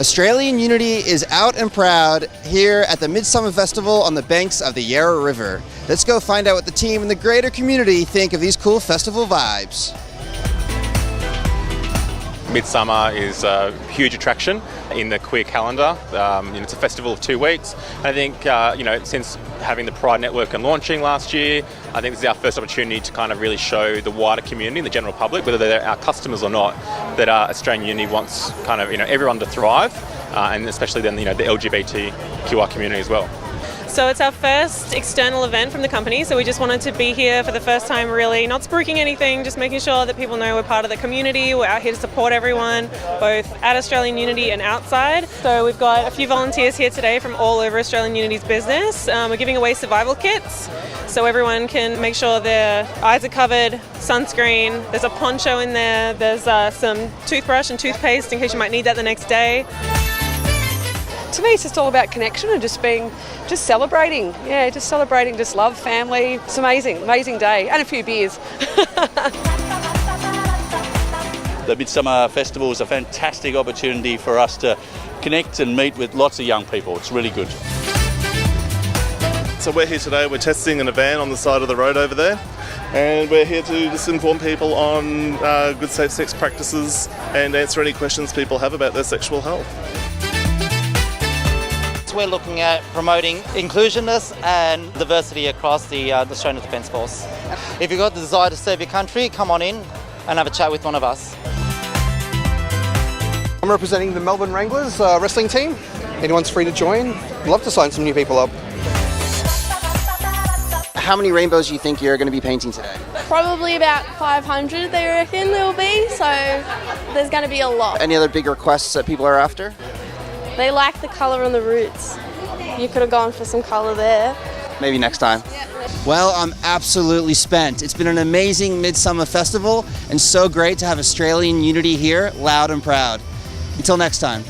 Australian Unity is out and proud here at the Midsumma Festival on the banks of the Yarra River. Let's go find out what the team and the greater community think of these cool festival vibes. Midsumma is a huge attraction in the queer calendar. It's a festival of 2 weeks. And I think, since having the Pride Network and launching last year, I think this is our first opportunity to kind of really show the wider community, the general public, whether they're our customers or not, that Australian Unity wants kind of, everyone to thrive, and especially then, the LGBTQI community as well. So it's our first external event from the company, so we just wanted to be here for the first time, really not spruiking anything, just making sure that people know we're part of the community. We're out here to support everyone, both at Australian Unity and outside. So we've got a few volunteers here today from all over Australian Unity's business. We're giving away survival kits, so everyone can make sure their eyes are covered, sunscreen, there's a poncho in there, there's some toothbrush and toothpaste in case you might need that the next day. To me, it's just all about connection and just celebrating. Yeah, just celebrating, just love, family. It's amazing day. And a few beers. The Midsumma Festival is a fantastic opportunity for us to connect and meet with lots of young people. It's really good. So we're here today, we're testing in a van on the side of the road over there, and we're here to just inform people on good safe sex practices and answer any questions people have about their sexual health. We're looking at promoting inclusiveness and diversity across the Australian Defence Force. If you've got the desire to serve your country, come on in and have a chat with one of us. I'm representing the Melbourne Wranglers wrestling team. Anyone's free to join. I'd love to sign some new people up. How many rainbows do you think you're going to be painting today? Probably about 500, they reckon there will be, so there's going to be a lot. Any other big requests that people are after? They like the colour on the roots. You could have gone for some colour there. Maybe next time. Well, I'm absolutely spent. It's been an amazing Midsumma Festival and so great to have Australian Unity here, loud and proud. Until next time.